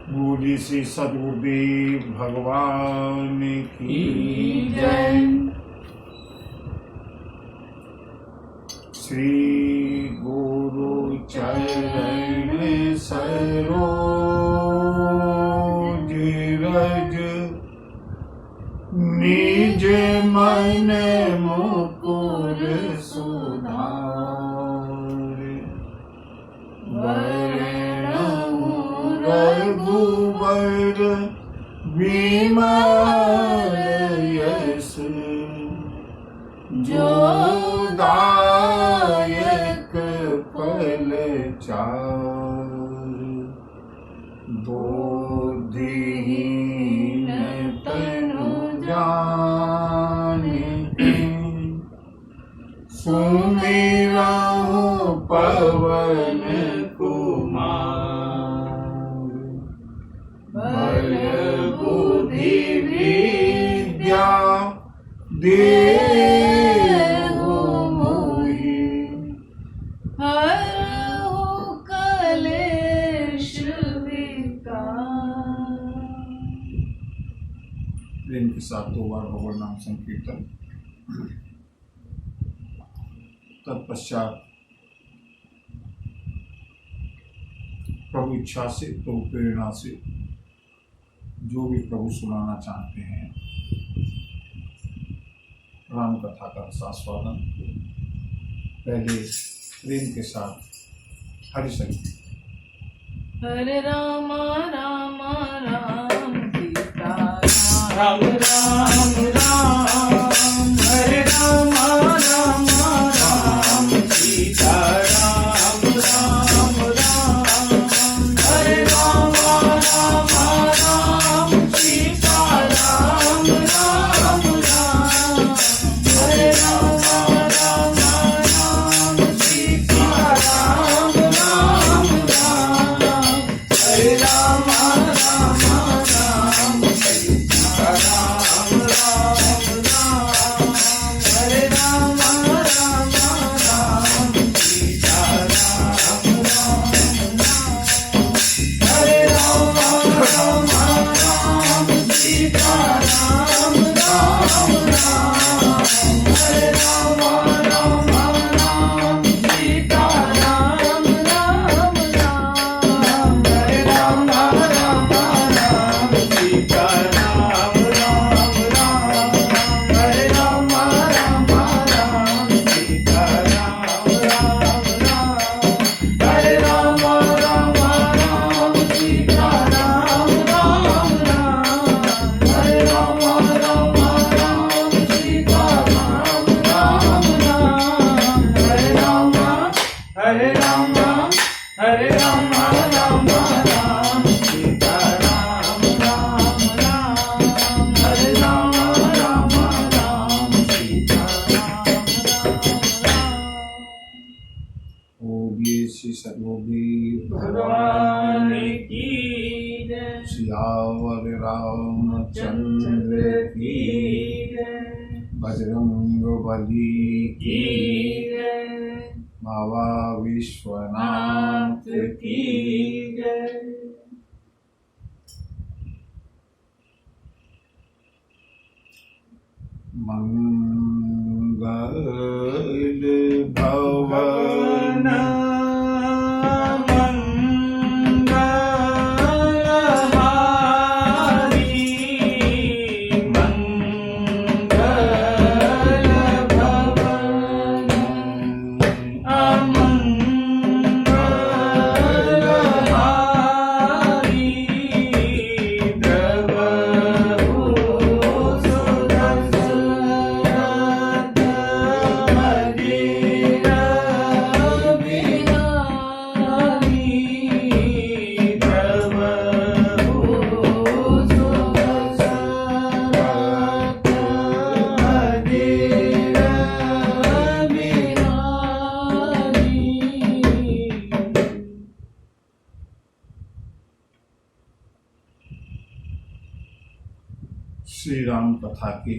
बोली श्री सद्गुरुदेव भगवान की जय। श्री गुरु चरण सरोज रज निज मन मुकुर सुधार वरणहु रघुवर विमल यश जो दायक फल चार बोधिहीन तनु जानिके सुमिरहु पवन कुमार बल बुद्धि विद्या देहु मोहि हरहु कलेश विकार। प्रेम के साथ 2 बार भगवान नाम संकीर्तन। तत्पश्चात प्रभु इच्छा से, प्रभु प्रेरणा से जो भी प्रभु सुनाना चाहते हैं राम कथा का रसास्वादन। पहले प्रेम के साथ हरि संकीर्तन। हरे राम राम राम सीता राम राम राम हरे राम राम राम सीता राम राम राम हरे राम राम राम सीता राम राम राम हरे राम राम राम सीता राम राम राम हरे राम राम राम सीता राम राम राम हरे राम राम राम सीता राम राम हरे राम राम राम सीता राम राम राम हरे राम राम राम सीता राम राम राम हरे राम राम राम सीता राम राम राम हरे राम राम राम सीता राम राम राम हरे राम राम राम सीता राम राम राम हरे राम राम राम सीता राम राम राम हरे राम हरे राम हरे राम राम राम सीता राम राम राम हरे राम राम राम सीता राम राम। बोलिए श्री सद्गुरुदेव भगवान की जय। सियावर रामचंद्र की जय। बजरंग बली की जय। बाबा विश्वनाथ की जय। मंगल भवन श्री राम कथा के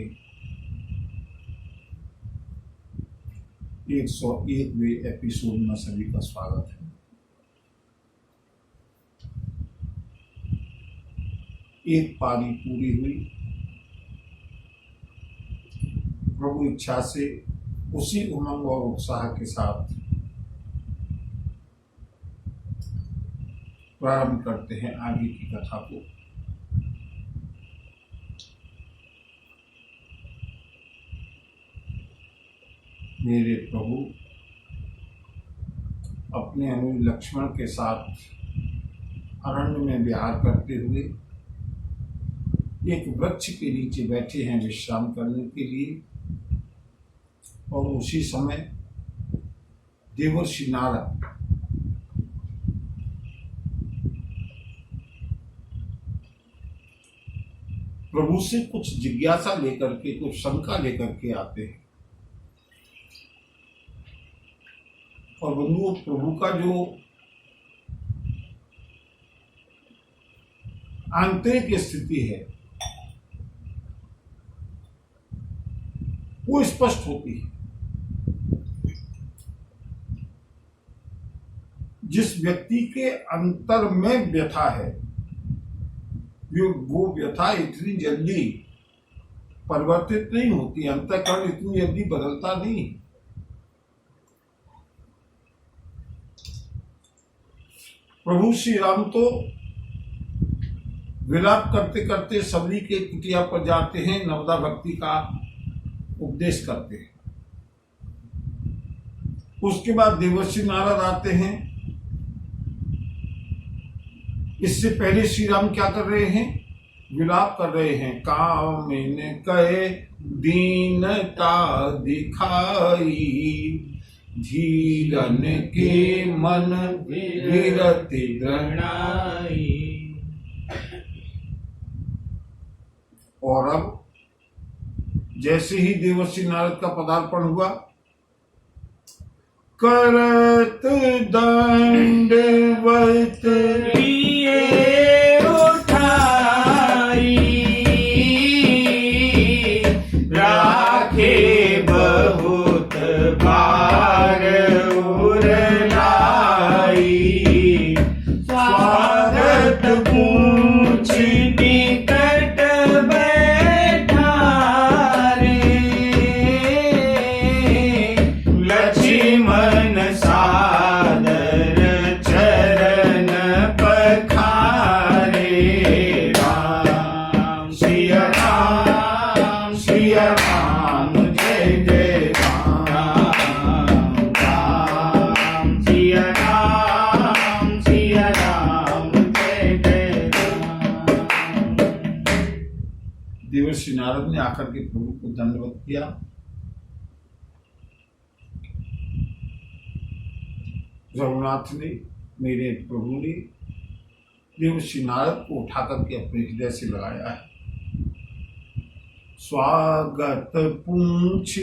101वें एपिसोड में सभी का स्वागत है। एक पारी पूरी हुई। प्रभु इच्छा से उसी उमंग और उत्साह के साथ प्रारंभ करते हैं आगे की कथा को। मेरे प्रभु अपने अनुज लक्ष्मण के साथ अरण्य में विहार करते हुए एक वृक्ष के नीचे बैठे हैं विश्राम करने के लिए, और उसी समय देवर्षि नारद प्रभु से कुछ जिज्ञासा लेकर के, कुछ शंका लेकर के आते हैं। और बंधुओं, प्रभु का जो आंतरिक स्थिति है वो स्पष्ट होती है। जिस व्यक्ति के अंतर में व्यथा है, वो व्यथा इतनी जल्दी परिवर्तित नहीं होती, अंतःकरण इतनी जल्दी बदलता नहीं। प्रभु श्री राम तो विलाप करते करते सबरी के कुटिया पर जाते हैं, नवदा भक्ति का उपदेश करते हैं। उसके बाद देवर्षि नारद आते हैं। इससे पहले श्री राम क्या कर रहे हैं? विलाप कर रहे हैं। कामिन कहे दीनता दिखाई, धीरन के मन विरति गणाई। और अब जैसे ही देवर्षि नारद का पदार्पण हुआ, करत दंडवत लिए उठाई, राखे बहुत बार उरलाई। स्वागत पूछ निकट बैठा रे, लक्ष्मण सादर चरण पखारे। राम सिया राम, सिया राम, जय जय राम। राम सिया राम, सिया राम, जय जय राम। देवर्षि नारद ने आकर के प्रभु को दंडवत किया। रघुनाथ ने, मेरे प्रभु ने देवर्षि नारद को उठा करके अपने हृदय से लगाया है। स्वागत पूछ,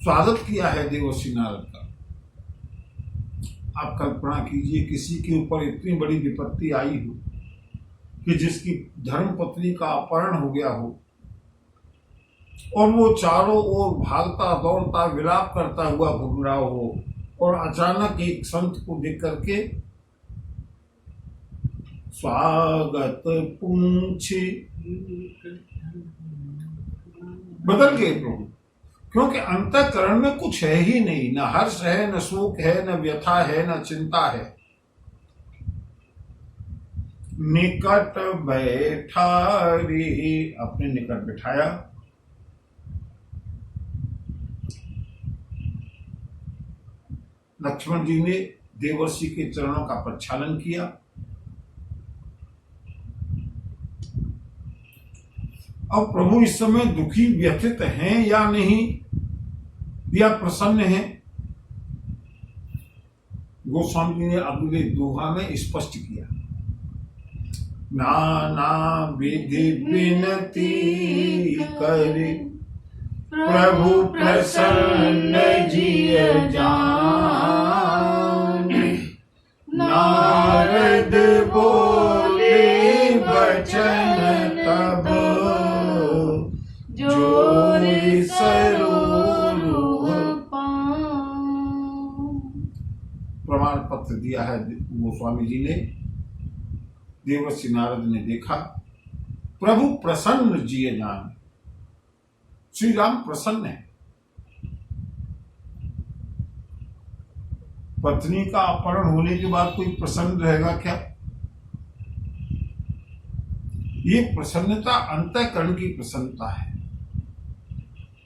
स्वागत किया है देवर्षि नारद का। आप कल्पना कीजिए, किसी के ऊपर इतनी बड़ी विपत्ति आई हो कि जिसकी धर्म पत्नी का अपहरण हो गया हो, और वो चारों ओर भागता दौड़ता विलाप करता हुआ घूम रहा हो, और अचानक एक संत को देख करके स्वागत पूछे, बदल गए प्रभु। क्योंकि अंतःकरण में कुछ है ही नहीं, न हर्ष है, न शोक है, न व्यथा है, न चिंता है। निकट बैठा रे, अपने निकट बिठाया। लक्ष्मण जी ने देवर्षि के चरणों का प्रक्षालन किया। अब प्रभु इस समय दुखी व्यथित हैं या नहीं, या प्रसन्न हैं, गोस्वामी जी ने अगले दोहा में स्पष्ट किया। नाना विधि विनती करे, प्रभु प्रसन्न जिय जान। नारद बोले वचन तब, जोर सरोरुह पाऊं। प्रमाण पत्र दिया है गोस्वामी जी ने देवर्षि नारद ने देखा प्रभु प्रसन्न जिए जान, श्री राम प्रसन्न है। पत्नी का अपहरण होने के बाद कोई प्रसन्न रहेगा क्या? ये प्रसन्नता अंतःकरण की प्रसन्नता है।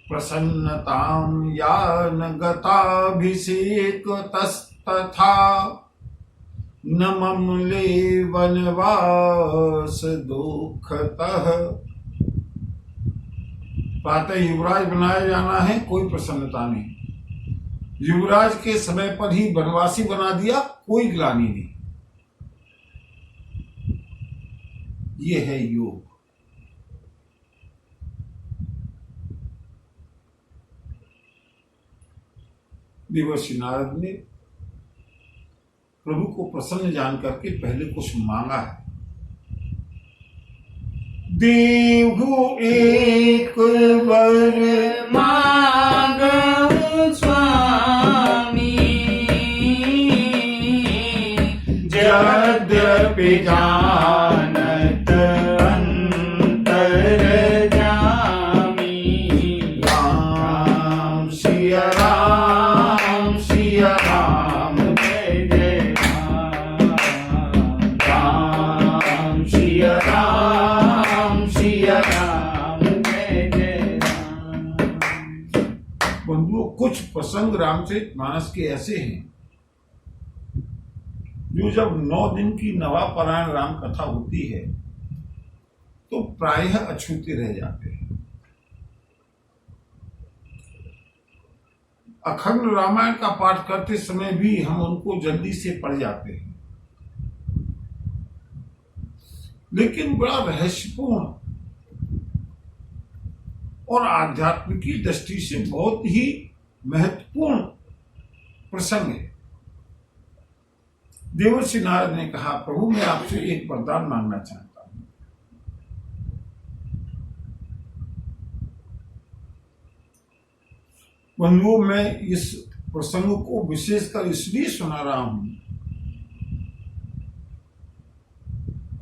प्रसन्नतां या न गताभिषेक तस्तथा न ममले वनवास दुःखतः। प्रातः युवराज बनाया जाना है, कोई प्रसन्नता नहीं। युवराज के समय पर ही वनवासी बना दिया, कोई ग्लानि नहीं। ये है योग। देवर्षि नारद ने प्रभु को प्रसन्न जान करके पहले कुछ मांगा है। देहु एक वर मांगो स्वामी, यद्यपि जानत अंतर जामी। राम सिया राम सिया राम जय जय राम सिया राम सिया राम जय जय राम। बंधुओं, कुछ प्रसंग रामचरितमानस के ऐसे हैं जो जब 9 दिन की नवापरायण राम कथा होती है तो प्रायः अछूते रह जाते हैं। अखंड रामायण का पाठ करते समय भी हम उनको जल्दी से पढ़ जाते हैं, लेकिन बड़ा रहस्यपूर्ण और आध्यात्मिकी दृष्टि से बहुत ही महत्वपूर्ण प्रसंग है। देवर्षि नारद ने कहा, प्रभु मैं आपसे एक वरदान मांगना चाहता हूं। बंधुओं, मैं इस प्रसंग को विशेषकर इसलिए सुना रहा हूं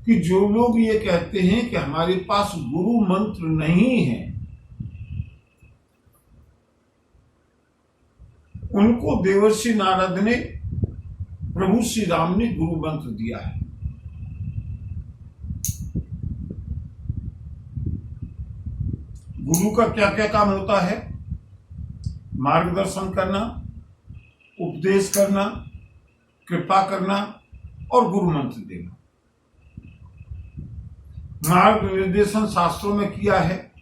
कि जो लोग ये कहते हैं कि हमारे पास गुरु मंत्र नहीं है, उनको देवर्षि नारद ने, प्रभु श्री राम ने गुरु मंत्र दिया है। गुरु का क्या क्या काम होता है? मार्गदर्शन करना, उपदेश करना, कृपा करना और गुरु मंत्र देना। मार्ग निर्देशन शास्त्रों में किया है,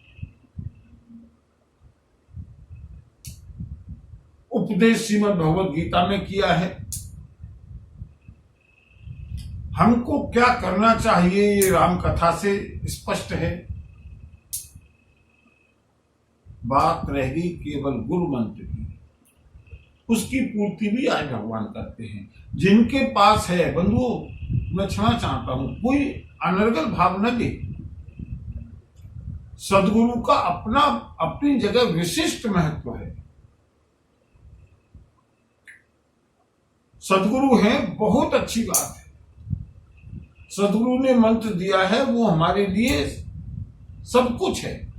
उपदेश श्रीमद् भगवद गीता में किया है। हमको क्या करना चाहिए ये राम कथा से स्पष्ट है। बात रह गई केवल गुरु मंत्र की, उसकी पूर्ति भी आज भगवान करते हैं। जिनके पास है, बंधुओं मैं क्षमा चाहता हूं, कोई अनर्गल भाव न दे। सदगुरु का अपना अपनी जगह विशिष्ट महत्व है। सदगुरु है, बहुत अच्छी बात है। सदगुरु ने मंत्र दिया है, वो हमारे लिए सब कुछ है।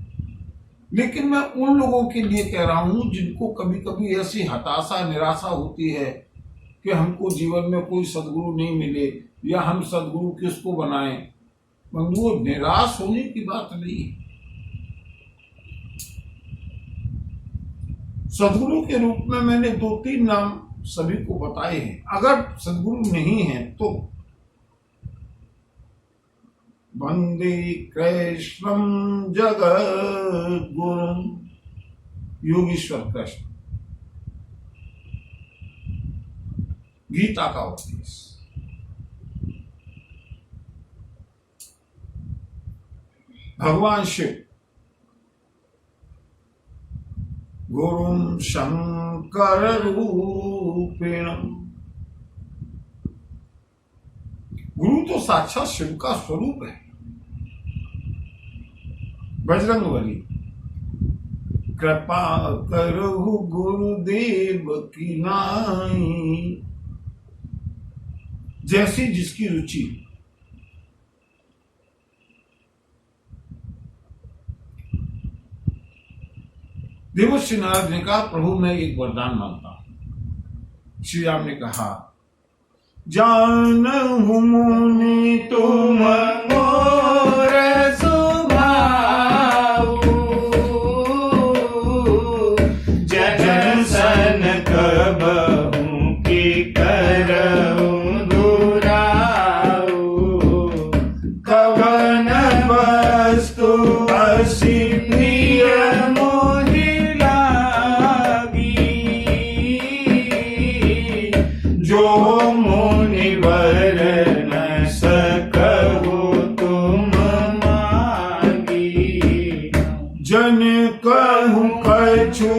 लेकिन मैं उन लोगों के लिए कह रहा हूं जिनको कभी कभी ऐसी हताशा निराशा होती है कि हमको जीवन में कोई सदगुरु नहीं मिले या हम सदगुरु किसको बनाएं। बंधुओं, निराश होने की बात नहीं है। सदगुरु के रूप में मैंने 2-3 नाम सभी को बताए हैं। अगर सदगुरु नहीं है तो वंदे कृष्णं जगद्गुरुं, योगीश्वर कृष्ण, गीता का उपदेश। भगवान शिव गुरुं शंकर रूपेण, गुरु तो साक्षात शिव का स्वरूप है। बजरंगबली, कृपा करहु गुरुदेव की नाई, जैसी जिसकी रुचि। देवर्षि नारद ने कहा, प्रभु मैं एक वरदान मांगता हूं। श्री राम ने कहा, जानहु मुनि तुम मोर सुभाऊ, जन सन कबहू की करऊं दुराऊ, कवन वस्तु असी प्रिय मोहि लागी, जो मुनिवर न सकहु तुम मांगी, जन कहूं कछु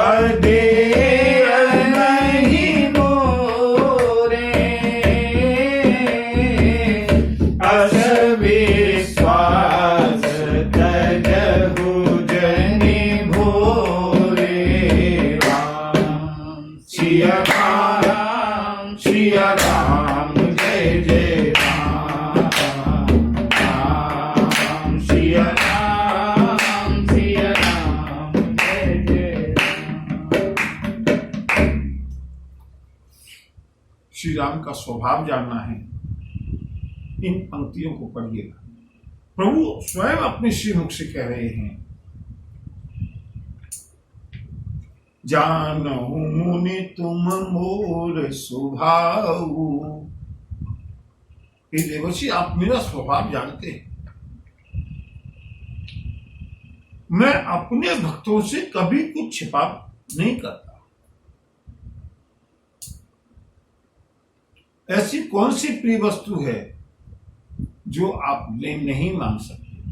अदेय नहीं मोरे, अस विश्वास तजहु जनि भोरे। राम सिया राम सिया राम, जय जय राम, राम सिया राम जय जय राम। श्री राम का स्वभाव जानना है, इन पंक्तियों को पढ़िएगा। प्रभु स्वयं अपने श्रीमुख से कह रहे हैं, जानहु मुनि तुम मोर स्वभाव। हे देवर्षि, आप मेरा स्वभाव जानते हैं। मैं अपने भक्तों से कभी कुछ छिपा नहीं करता। ऐसी कौन सी प्रिय वस्तु है जो आप नहीं मांग सकते?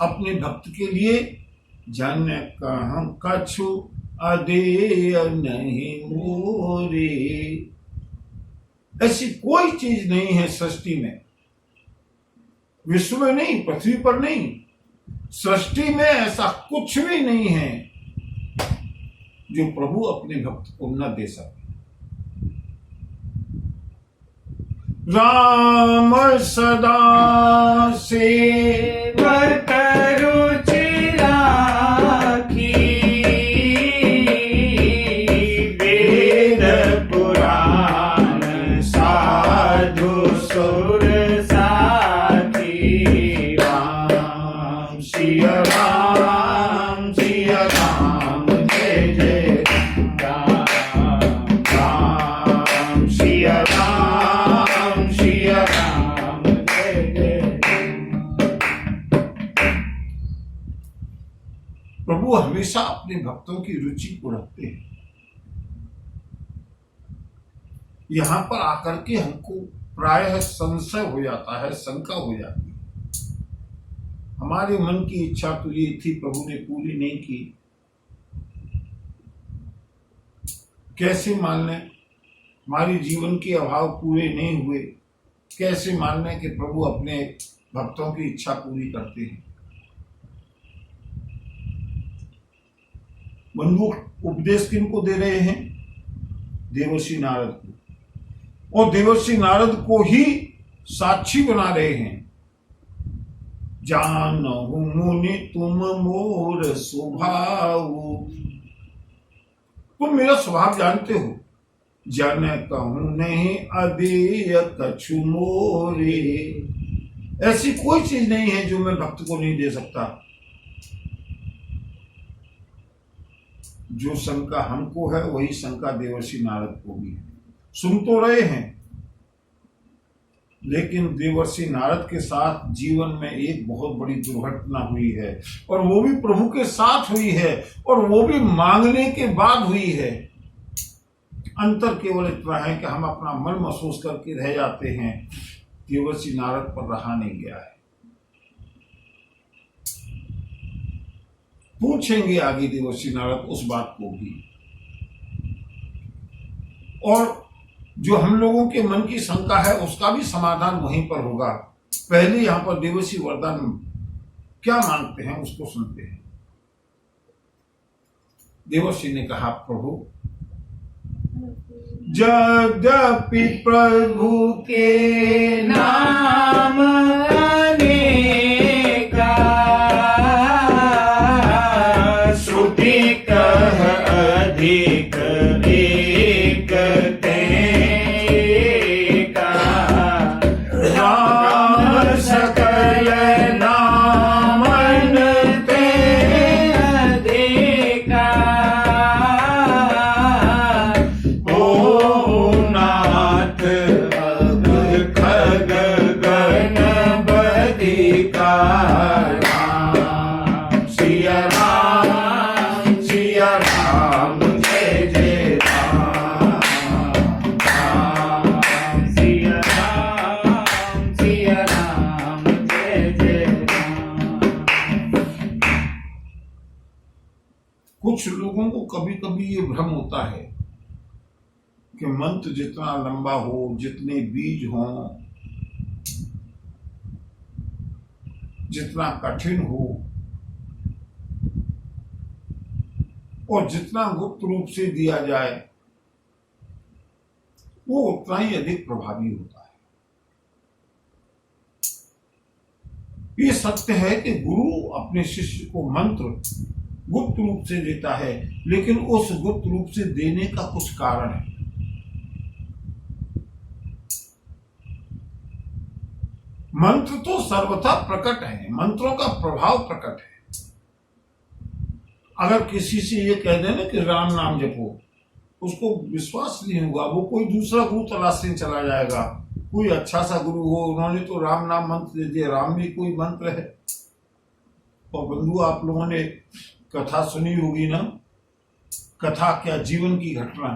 अपने भक्त के लिए जन कहूं कछु अदेय नहीं मोरे। ऐसी कोई चीज नहीं है सृष्टि में, विश्व में नहीं, पृथ्वी पर नहीं, सृष्टि में ऐसा कुछ भी नहीं है जो प्रभु अपने भक्त को न दे सके। राम सदा सेवक रुचि राखी, वेद पुराण साधु सुर साथी। राम सिया राम जय जय राम, राम सिया राम जय जय। प्रभु हमेशा अपने भक्तों की रुचि को रखते हैं। यहां पर आकर के हमको प्रायः संशय हो जाता है, शंका हो जाती है। हमारे मन की इच्छा तो ये थी, प्रभु ने पूरी नहीं की, कैसे मान लें? हमारे जीवन के अभाव पूरे नहीं हुए, कैसे मान लें कि प्रभु अपने भक्तों की इच्छा पूरी करते हैं? बंधु उपदेश किनको दे रहे हैं? देवर्षि नारद को, और देवर्षि नारद को ही साक्षी बना रहे हैं। जानहु मुनि तुम मोर स्वभाव। तुम मेरा स्वभाव जानते हो। जन कहूं नहीं अदेय कछु मोरे। ऐसी कोई चीज नहीं है जो मैं भक्त को नहीं दे सकता। जो शंका हमको है वही शंका देवर्षि नारद को भी है। सुन तो रहे हैं, लेकिन देवर्षि नारद के साथ जीवन में एक बहुत बड़ी दुर्घटना हुई है, और वो भी प्रभु के साथ हुई है, और वो भी मांगने के बाद हुई है। अंतर केवल इतना है कि हम अपना मन महसूस करके रह जाते हैं, देवर्षि नारद पर रहा नहीं गया है। पूछेंगे आगे देवर्षि नारद उस बात को भी, और जो हम लोगों के मन की शंका है उसका भी समाधान वहीं पर होगा। पहले यहां पर देवर्षि वरदान क्या मांगते हैं उसको सुनते हैं। देवर्षि ने कहा, प्रभु यद्यपि प्रभु के नाम अनेका, लोगों को कभी कभी ये भ्रम होता है कि मंत्र जितना लंबा हो, जितने बीज हों, जितना कठिन हो और जितना गुप्त रूप से दिया जाए वो उतना ही अधिक प्रभावी होता है। ये सत्य है कि गुरु अपने शिष्य को मंत्र गुप्त रूप से देता है, लेकिन उस गुप्त रूप से देने का कुछ कारण है। मंत्र तो सर्वथा प्रकट है, मंत्रों का प्रभाव प्रकट है। अगर किसी से ये कह देना कि राम नाम जपो, उसको विश्वास नहीं होगा, वो कोई दूसरा गुरु तलाशने चला जाएगा। कोई अच्छा सा गुरु हो, उन्होंने तो राम नाम मंत्र दे दिया, राम भी कोई मंत्र है। और बंधु, आप लोगों ने कथा सुनी होगी ना, कथा क्या जीवन की घटना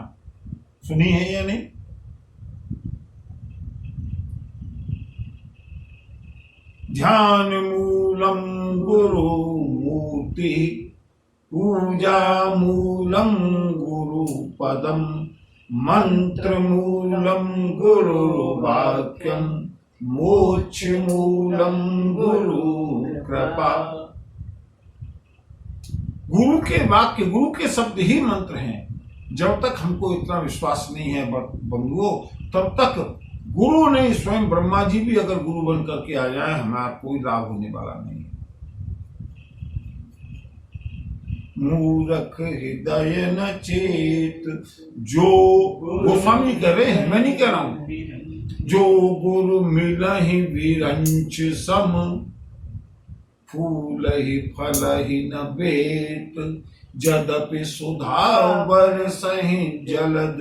सुनी है या नहीं? ध्यान मूलम गुरु मूर्ति, पूजा मूलम गुरु पदम, मंत्र मूलम गुरु वाक्यम, मोक्ष मूलम गुरु कृपा। गुरु के वाक्य, गुरु के शब्द ही मंत्र हैं। जब तक हमको इतना विश्वास नहीं है बंधुओं, तब तक गुरु नहीं, स्वयं ब्रह्मा जी भी अगर गुरु बन करके आ जाए, हमारा कोई लाभ होने वाला नहीं है। मूर्ख हृदय न चेत, जो गोस्वामी कह रहे हैं, मैं नहीं कह रहा हूं। जो गुरु मिलहि विरंच सम, फूल ही फल ही न बेत, जदपि सुधा बरसहि जलद।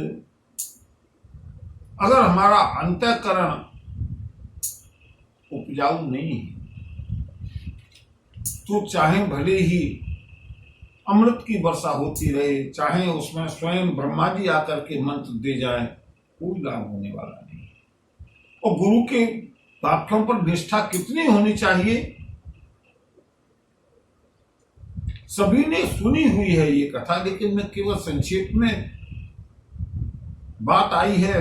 अगर हमारा अंतःकरण उपजाऊ नहीं है तो चाहे भले ही अमृत की वर्षा होती रहे, चाहे उसमें स्वयं ब्रह्मा जी आकर के मंत्र दे जाए, कोई लाभ होने वाला नहीं। और गुरु के वाक्यों पर निष्ठा कितनी होनी चाहिए, सभी ने सुनी हुई है ये कथा, लेकिन मैं केवल संक्षेप में बात आई है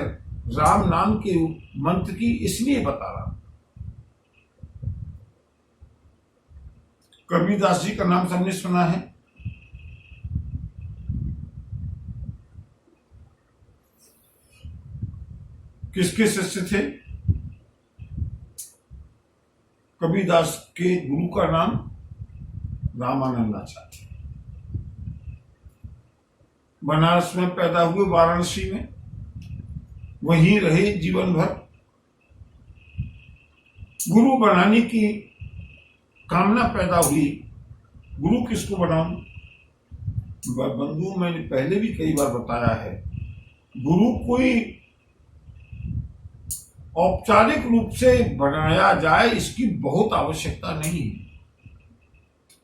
राम नाम के मंत्र की, इसलिए बता रहा हूं। कबीरदास जी का नाम सबने सुना है। किसके शिष्य थे? कबीरदास के गुरु का नाम रामानंदाचार्य। बनारस में पैदा हुए, वाराणसी में, वहीं रहे जीवन भर। गुरु बनाने की कामना पैदा हुई, गुरु किसको बनाऊं? बंधु, मैंने पहले भी कई बार बताया है, गुरु कोई औपचारिक रूप से बनाया जाए इसकी बहुत आवश्यकता नहीं है।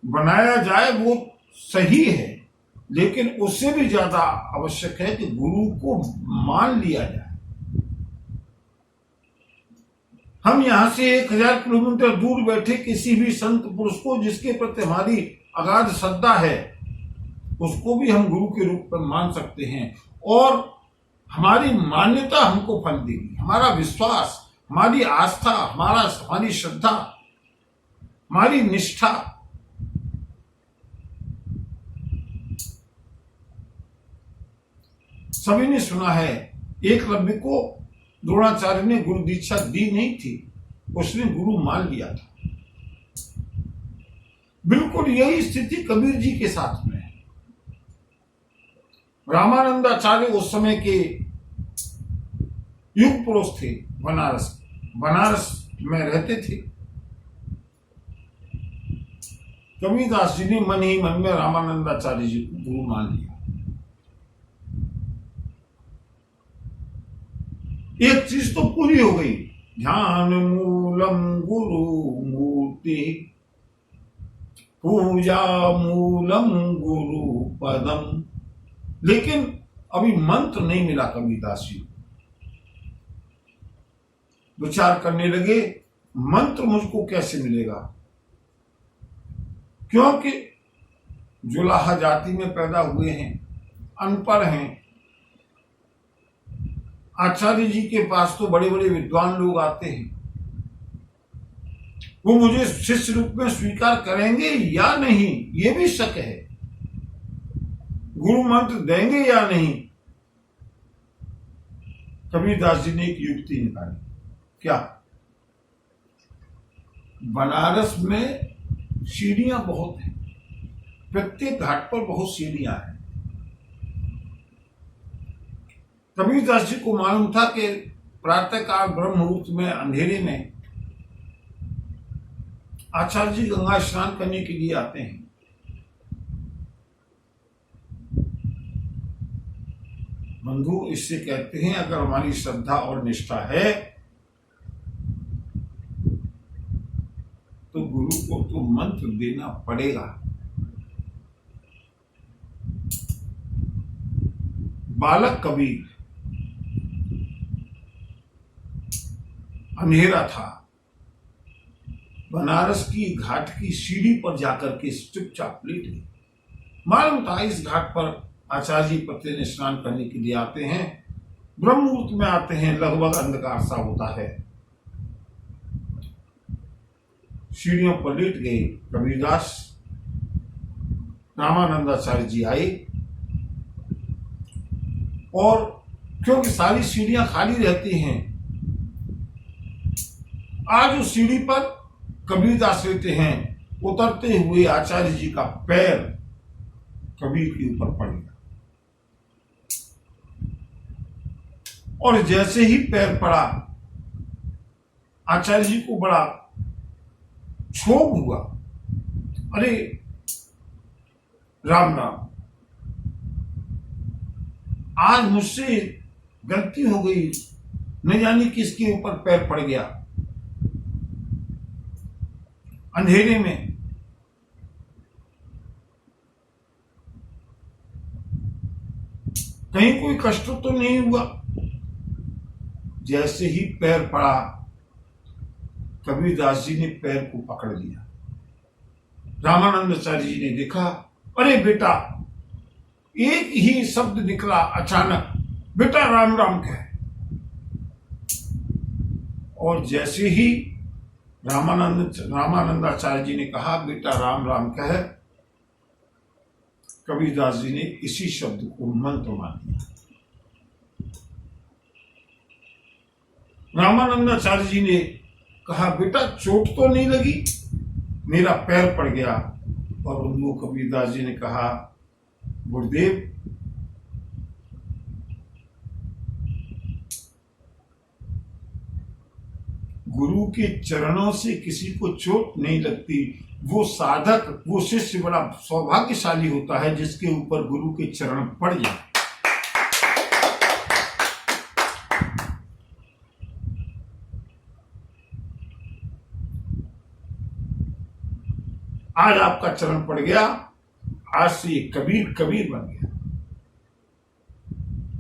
बनाया जाए वो सही है, लेकिन उससे भी ज्यादा आवश्यक है कि गुरु को मान लिया जाए। हम यहां से 1000 किलोमीटर दूर बैठे किसी भी संत पुरुष को, जिसके प्रति हमारी अगाध श्रद्धा है, उसको भी हम गुरु के रूप में मान सकते हैं। और हमारी मान्यता हमको फल देगी, हमारा विश्वास, हमारी आस्था, हमारी श्रद्धा, हमारी निष्ठा। सभी ने सुना है, एकलव्य को द्रोणाचार्य ने गुरु दीक्षा दी नहीं थी, उसने गुरु मान लिया था। बिल्कुल यही स्थिति कबीर जी के साथ में है। रामानंदाचार्य उस समय के युग पुरुष थे, बनारस में रहते थे। कबीरदास जी ने मन ही मन में रामानंदाचार्य जी को गुरु मान लिया। एक चीज तो पूरी हो गई, ध्यान मूलम गुरु मूर्ति, पूजा मूलम गुरु पदम। लेकिन अभी मंत्र नहीं मिला कबीरदास जी। विचार करने लगे, मंत्र मुझको कैसे मिलेगा, क्योंकि जुलाहा जाति में पैदा हुए हैं, अनपढ़ हैं। आचार्य जी के पास तो बड़े बड़े विद्वान लोग आते हैं, वो मुझे शिष्य रूप में स्वीकार करेंगे या नहीं, ये भी शक है। गुरु मंत्र देंगे या नहीं। कबीरदास जी ने एक युक्ति निकाली। क्या? बनारस में सीढ़ियां बहुत हैं, प्रत्येक घाट पर बहुत सीढ़ियां हैं। कबीरदास जी को मालूम था कि प्रातःकाल ब्रह्म मुहूर्त में अंधेरे में आचार्य जी गंगा स्नान करने के लिए आते हैं। बंधु, इससे कहते हैं अगर हमारी श्रद्धा और निष्ठा है तो गुरु को तो मंत्र देना पड़ेगा। बालक कबीर, अंधेरा था, बनारस की घाट की सीढ़ी पर जाकर के चुपचाप लेट गए। मालूम था इस घाट पर आचार्य जी प्रतिदिन स्नान करने के लिए आते हैं, ब्रह्म मुहूर्त में आते हैं, लगभग अंधकार सा होता है। सीढ़ियों पर लेट गए। कबीरदास, रामानंदाचार्य जी आए और क्योंकि सारी सीढ़ियां खाली रहती हैं, आज उस सीढ़ी पर कबीरदास लेते हैं। उतरते हुए आचार्य जी का पैर कबीर के ऊपर पड़ गया और जैसे ही पैर पड़ा, आचार्य जी को बड़ा क्षोभ हुआ। अरे राम राम, आज मुझसे गलती हो गई, न जाने किसके ऊपर पैर पड़ गया अंधेरे में। कहीं कोई कष्ट तो नहीं हुआ। जैसे ही पैर पड़ा, कबीरदास जी ने पैर को पकड़ लिया। रामानंदाचार्य जी ने देखा, अरे बेटा, एक ही शब्द निकला अचानक, बेटा राम राम कह। और जैसे ही रामानंदाचार्य जी ने कहा बेटा राम राम कह, कबीरदास जी ने इसी शब्द को मंत्र मान लिया। रामानंदाचार्य जी ने कहा बेटा चोट तो नहीं लगी? मेरा पैर पड़ गया। और उनको कबीरदास जी ने कहा, गुरुदेव, गुरु के चरणों से किसी को चोट नहीं लगती। वो साधक, वो शिष्य बड़ा सौभाग्यशाली होता है जिसके ऊपर गुरु के चरण पड़ जाए। आज आपका चरण पड़ गया, आज से ये कबीर कबीर बन गया।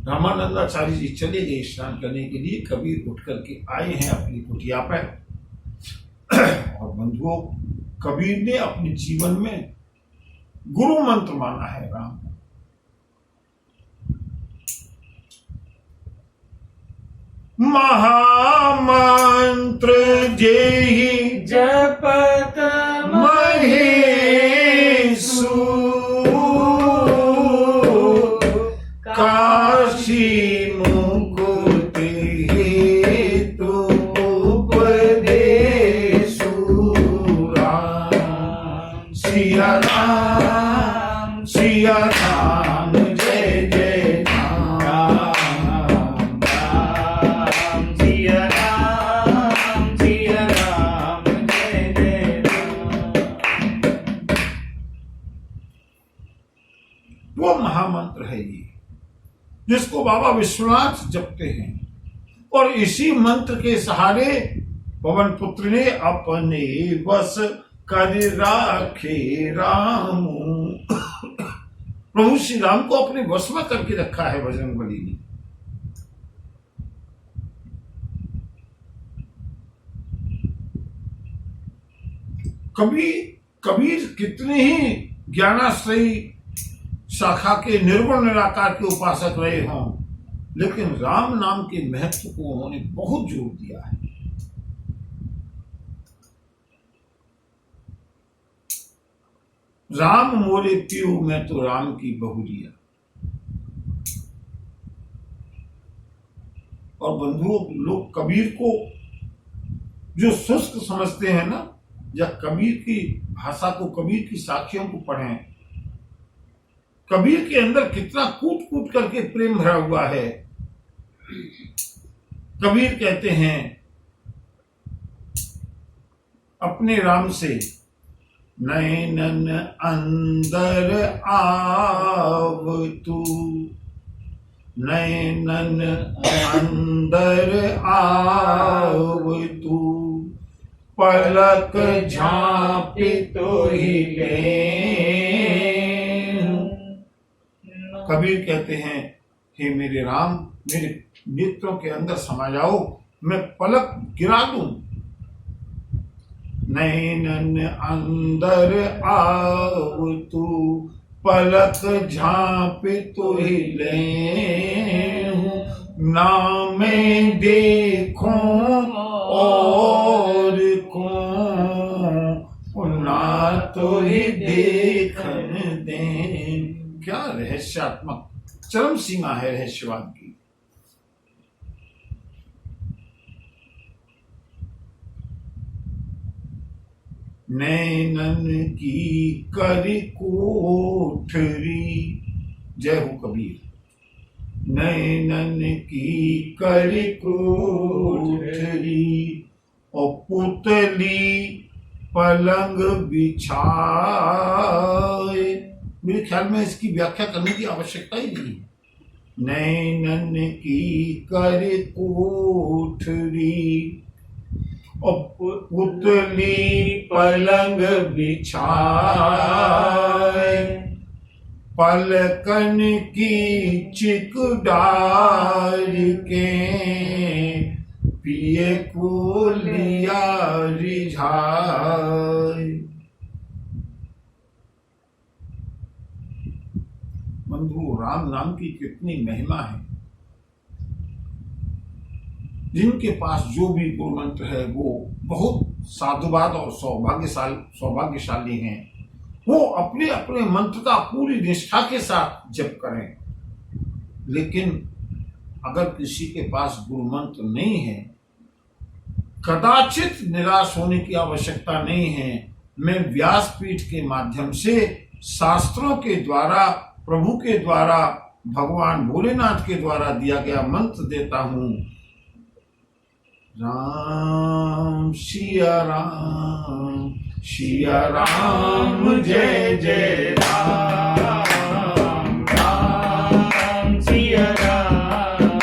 रामानंदाचार्य जी चले गए स्नान करने के लिए। कबीर उठ करके आए हैं अपनी कुटिया पर। और बंधुओं, कबीर ने अपने जीवन में गुरु मंत्र माना है, राम। महामंत्र जेहि जपत महेशु, काशी मुकुति हेतु उपदेशु, राम सिया राम सिया राम, जय जय राम राम, सिया राम जय जय राम। वो महामंत्र है ये, जिसको बाबा विश्वनाथ जपते हैं। और इसी मंत्र के सहारे पवन पुत्र ने अपने बस कर राखे राम। प्रभु श्री राम को अपने वश में करके रखा है बजरंगबली ने। कबीर कितने ही ज्ञानाश्रयी शाखा के निर्गुण निराकार के उपासक रहे हों, लेकिन राम नाम के महत्व को उन्होंने बहुत जोर दिया है। राम मोरे पियू, मैं तो राम की बहुरिया। और बंधुओं, लोग कबीर को जो शुष्क समझते हैं ना, या कबीर की भाषा को, कबीर की साखियों को पढ़ें, कबीर के अंदर कितना कूट कूट करके प्रेम भरा हुआ है। कबीर कहते हैं अपने राम से, नैनन अंदर आव तू, नैनन अंदर आव तू, पलक झांपे तो ही ले। कबीर कहते हैं, हे मेरे राम, मेरे नेत्रों के अंदर समा जाओ, मैं पलक गिरा दूं। नैनन अंदर आव तू, पलक झांपे तो ही ले। ना मैं देखूं और को, ना तो ही देखन दे। क्या रहस्यात्मक चरम सीमा है रहस्यवाद की। नैनन की करी कोठरी, जय हो कबीर। नैनन की करी कोठरी, और पुतली पलंग बिछाए। मेरे ख्याल में इसकी व्याख्या करने की आवश्यकता ही नहीं है। नैनन की करी कोठरी, और पुतली पलंग बिछाए। पलकन की चिक डाल के, पिए को लिया रिझाए। बंधु, राम नाम की कितनी महिमा है। जिनके पास जो भी गुरु मंत्र है वो बहुत साधुवाद और सौभाग्यशाली हैं। वो अपने अपने मंत्र का पूरी निष्ठा के साथ जप करें। लेकिन अगर किसी के पास गुरु मंत्र नहीं है, कदाचित निराश होने की आवश्यकता नहीं है। मैं व्यासपीठ के माध्यम से शास्त्रों के द्वारा, प्रभु के द्वारा, भगवान भोलेनाथ के द्वारा दिया गया मंत्र देता हूं। राम सिया राम, सिया राम, जय जय राम। राम सिया राम,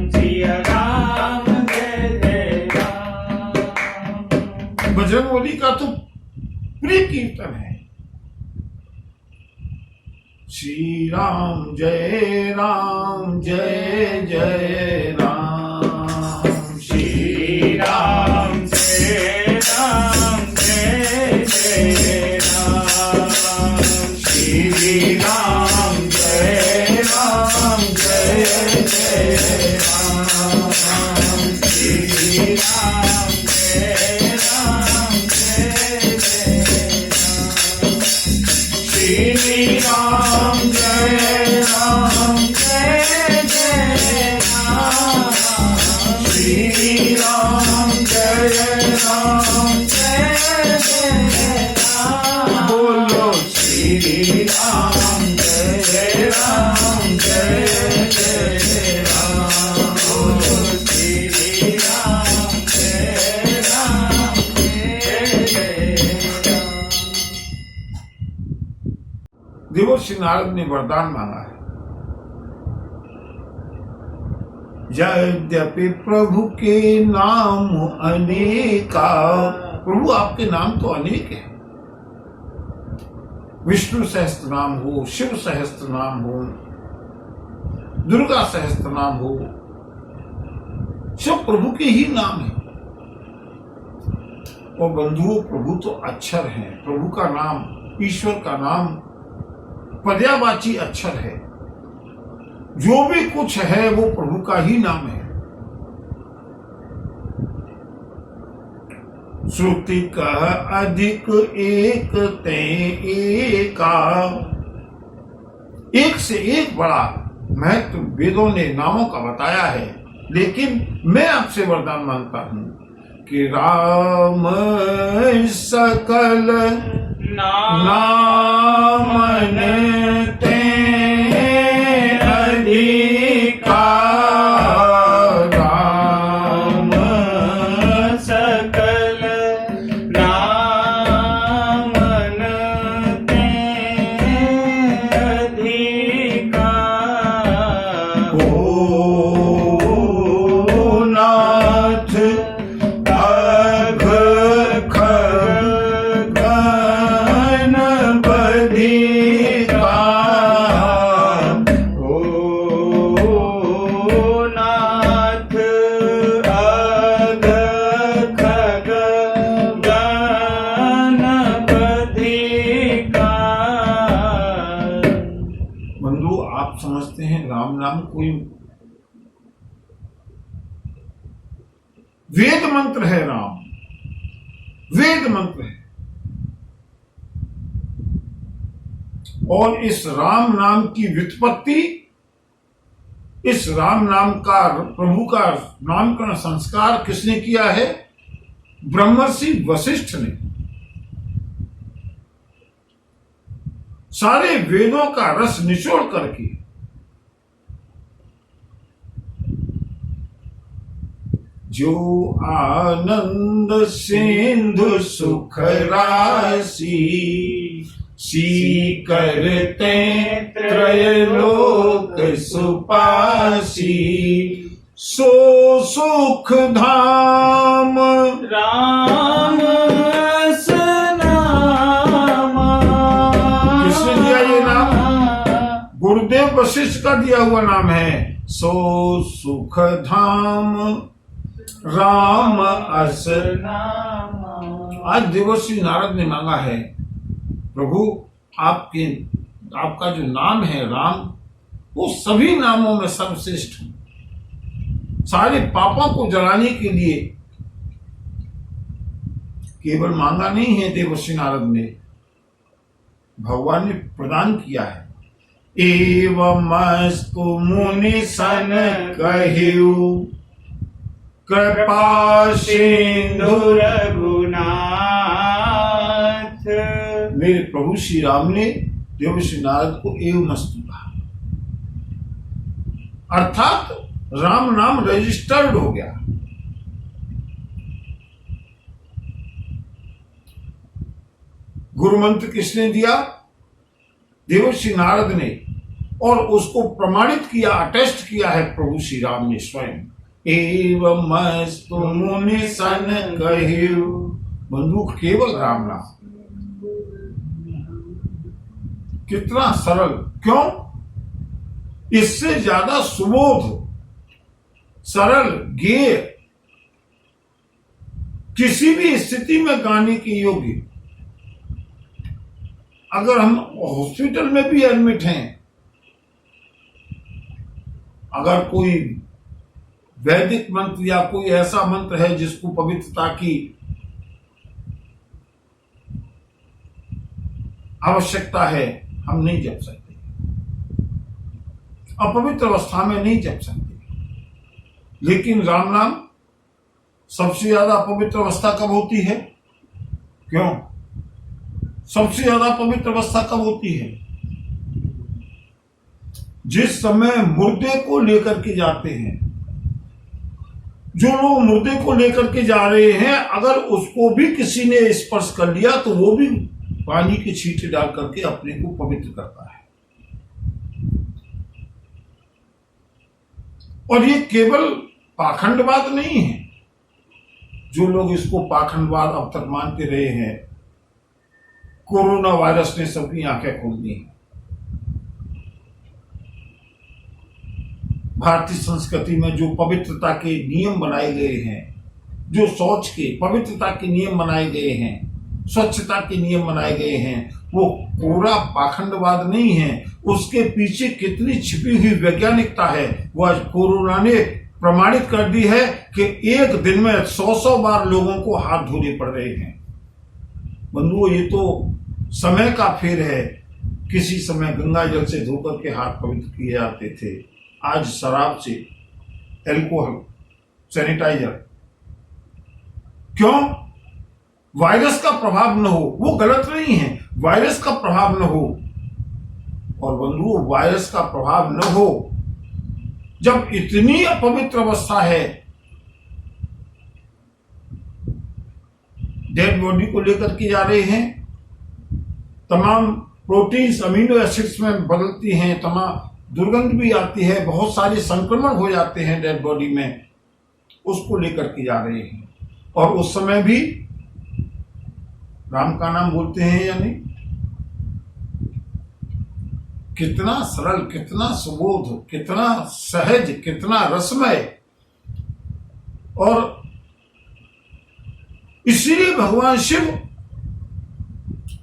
सिया राम, जय जय राम। बजरंगबली का तो प्रिय कीर्तन है। श्री राम जय राम, जय जय राम। राम जय राम, जय जय राम। श्री राम जय राम, जय जय राम। श्री राम जय राम, जय जय राम। श्री राम जय राम, जय जय राम। श्री राम जय राम, जय जय राम। बोलो श्री राम जय राम, जय जय राम। बोलो श्री राम जय राम, जय जय राम। देवर्षि नारद ने वरदान मांगा है। यद्यपि प्रभु के नाम अनेका, प्रभु आपके नाम तो अनेक है। विष्णु सहस्त्र नाम हो, शिव सहस्त्र नाम हो, दुर्गा सहस्त्र नाम हो, सब प्रभु के ही नाम है। और बंधुओं, प्रभु तो अक्षर है। प्रभु का नाम, ईश्वर का नाम पर्यायवाची अक्षर है। जो भी कुछ है वो प्रभु का ही नाम है। श्रुति कह अधिक एक ते एका, एक से एक बड़ा महत्व वेदों ने नामों का बताया है। लेकिन मैं आपसे वरदान मांगता हूं कि राम सकल नामन ते अधिका, राम सकल नामन ते अधिका, ओ नाथ अघ खग गण बधिका, ओ नाथ अघ खग गणपतिका। बंधु, आप समझते हैं राम नाम कोई वेद मंत्र है? राम वेद मंत्र है। और इस राम नाम की व्युत्पत्ति, इस राम नाम का प्रभु का नामकरण संस्कार किसने किया है? ब्रह्मर्षि वशिष्ठ ने। सारे वेदों का रस निचोड़ करके जो आनंद सिंधु सुख राशि, सी करते त्रयलोक सुपासी, सो सुख धाम राम सनाम। किसने दिया ये नाम? गुरुदेव वशिष्ठ का दिया हुआ नाम है। सो सुख धाम राम अस। आज देवर्षि नारद ने मांगा है, प्रभु आपका जो नाम है राम, वो सभी नामों में सर्वश्रेष्ठ है। सारे पापों को जलाने के लिए केवल मांगा नहीं है देवर्षि नारद ने, भगवान ने प्रदान किया है। एवमस्तु मुनि सन कहिउ, कृपा सिंधु रघुनाथ। मेरे प्रभु श्री राम ने देवर्षि नारद को एवमस्तु कहा, अर्थात राम नाम रजिस्टर्ड हो गया। गुरु मंत्र किसने दिया? देवर्षि नारद ने, और उसको प्रमाणित किया, अटेस्ट किया है प्रभु श्री राम ने स्वयं। एवमस्तु मुनि सन कहिउ। बंधु, केवल राम नाम कितना सरल, क्यों? इससे ज्यादा सुबोध, सरल, गेय, किसी भी स्थिति में गाने के योग्य। अगर हम हॉस्पिटल में भी एडमिट हैं, अगर कोई वैदिक मंत्र या कोई ऐसा मंत्र है जिसको पवित्रता की आवश्यकता है, हम नहीं जप सकते, अपवित्र अवस्था में नहीं जप सकते। लेकिन राम नाम सबसे ज्यादा पवित्र अवस्था कब होती है? क्यों? सबसे ज्यादा पवित्र अवस्था कब होती है? जिस समय मुर्दे को लेकर के जाते हैं, जो लोग मुर्दे को लेकर के जा रहे हैं, अगर उसको भी किसी ने स्पर्श कर लिया तो वो भी पानी की छींटे डाल करके अपने को पवित्र करता है। और ये केवल पाखंडवाद नहीं है। जो लोग इसको पाखंडवाद अब तक मानते रहे हैं, कोरोना वायरस ने सबकी आंखें खोल दी हैं। भारतीय संस्कृति में जो पवित्रता के नियम बनाए गए हैं, जो शौच के पवित्रता के नियम बनाए गए हैं, स्वच्छता के नियम बनाए गए हैं, वो कोरा पाखंडवाद नहीं है, उसके पीछे कितनी छिपी हुई वैज्ञानिकता है वो आज कोरोना ने प्रमाणित कर दी है कि एक दिन में 100 बार लोगों को हाथ धोने पड़ रहे हैं। बंधुओं, ये तो समय का फेर है। किसी समय गंगा जल से धोकर के हाथ पवित्र किए जाते थे, आज शराब से, एल्कोहल, सैनिटाइजर। क्यों? वायरस का प्रभाव न हो, वो गलत नहीं है, वायरस का प्रभाव न हो। और बंधुओं, वायरस का प्रभाव न हो जब इतनी अपवित्र अवस्था है, डेड बॉडी को लेकर के जा रहे हैं, तमाम प्रोटीन्स अमीनो एसिड्स में बदलती हैं, तमाम दुर्गंध भी आती है, बहुत सारे संक्रमण हो जाते हैं डेड बॉडी में, उसको लेकर के जा रहे हैं। और उस समय भी राम का नाम बोलते हैं या नहीं? कितना सरल, कितना सुबोध, कितना सहज, कितना रसमय। और इसीलिए भगवान शिव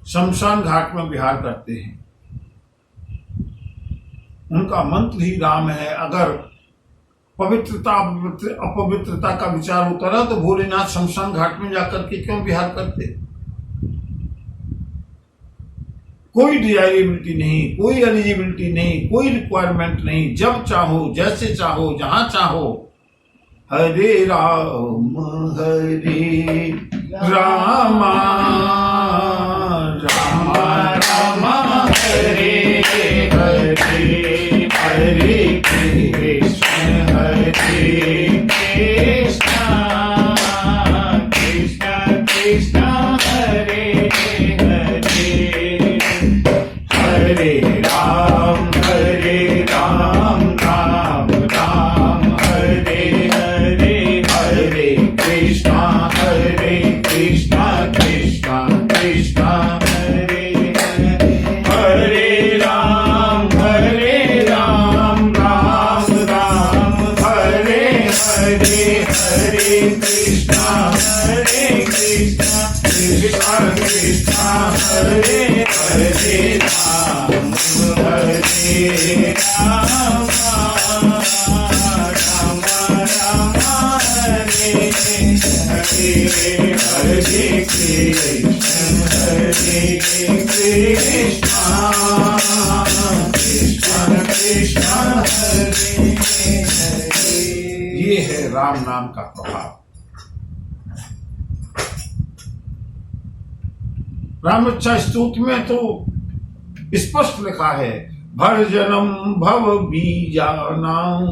शमशान घाट में विहार करते हैं। उनका मंत्र ही राम है। अगर पवित्रता अपवित्रता का विचार होता रहा तो भोलेनाथ शमशान घाट में जाकर के क्यों विहार करते? कोई डिजायरेबिलिटी नहीं, कोई एलिजिबिलिटी नहीं, कोई रिक्वायरमेंट नहीं, जब चाहो, जैसे चाहो, जहां चाहो। हरे राम रामा रामा हरे हरे, हरे कृष्ण हरे कृष्ण, कृष्ण कृष्ण हरे हरे, हरे राम राम राम हरे हरे, हरे कृष्णा कृष्णा कृष्णा हरे हरे, हरे राम राम राम हरे हरे, हरे कृष्णा कृष्णा कृष्णा हरे हरे, राम हरे राम राम राम हरे हरे, हरे कृष्ण कृष्ण कृष्ण हरे हरे। ये है राम नाम का प्रभाव। रामरक्षा स्तोत्र में तो स्पष्ट लिखा है, भर जन्म भव बीजानाम।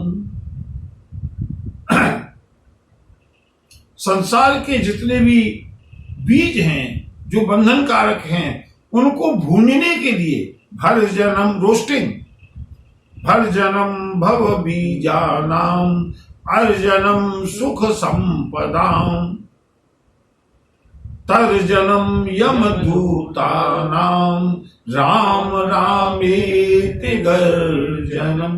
संसार के जितने भी बीज हैं जो बंधन कारक हैं, उनको भूनने के लिए भर जन्म रोस्टिंग, भर जन्म भव बीजानाम, अर्जनम सुख संपदाम, तर्जनम यमदूतानाम, राम रामेति गर्जनम।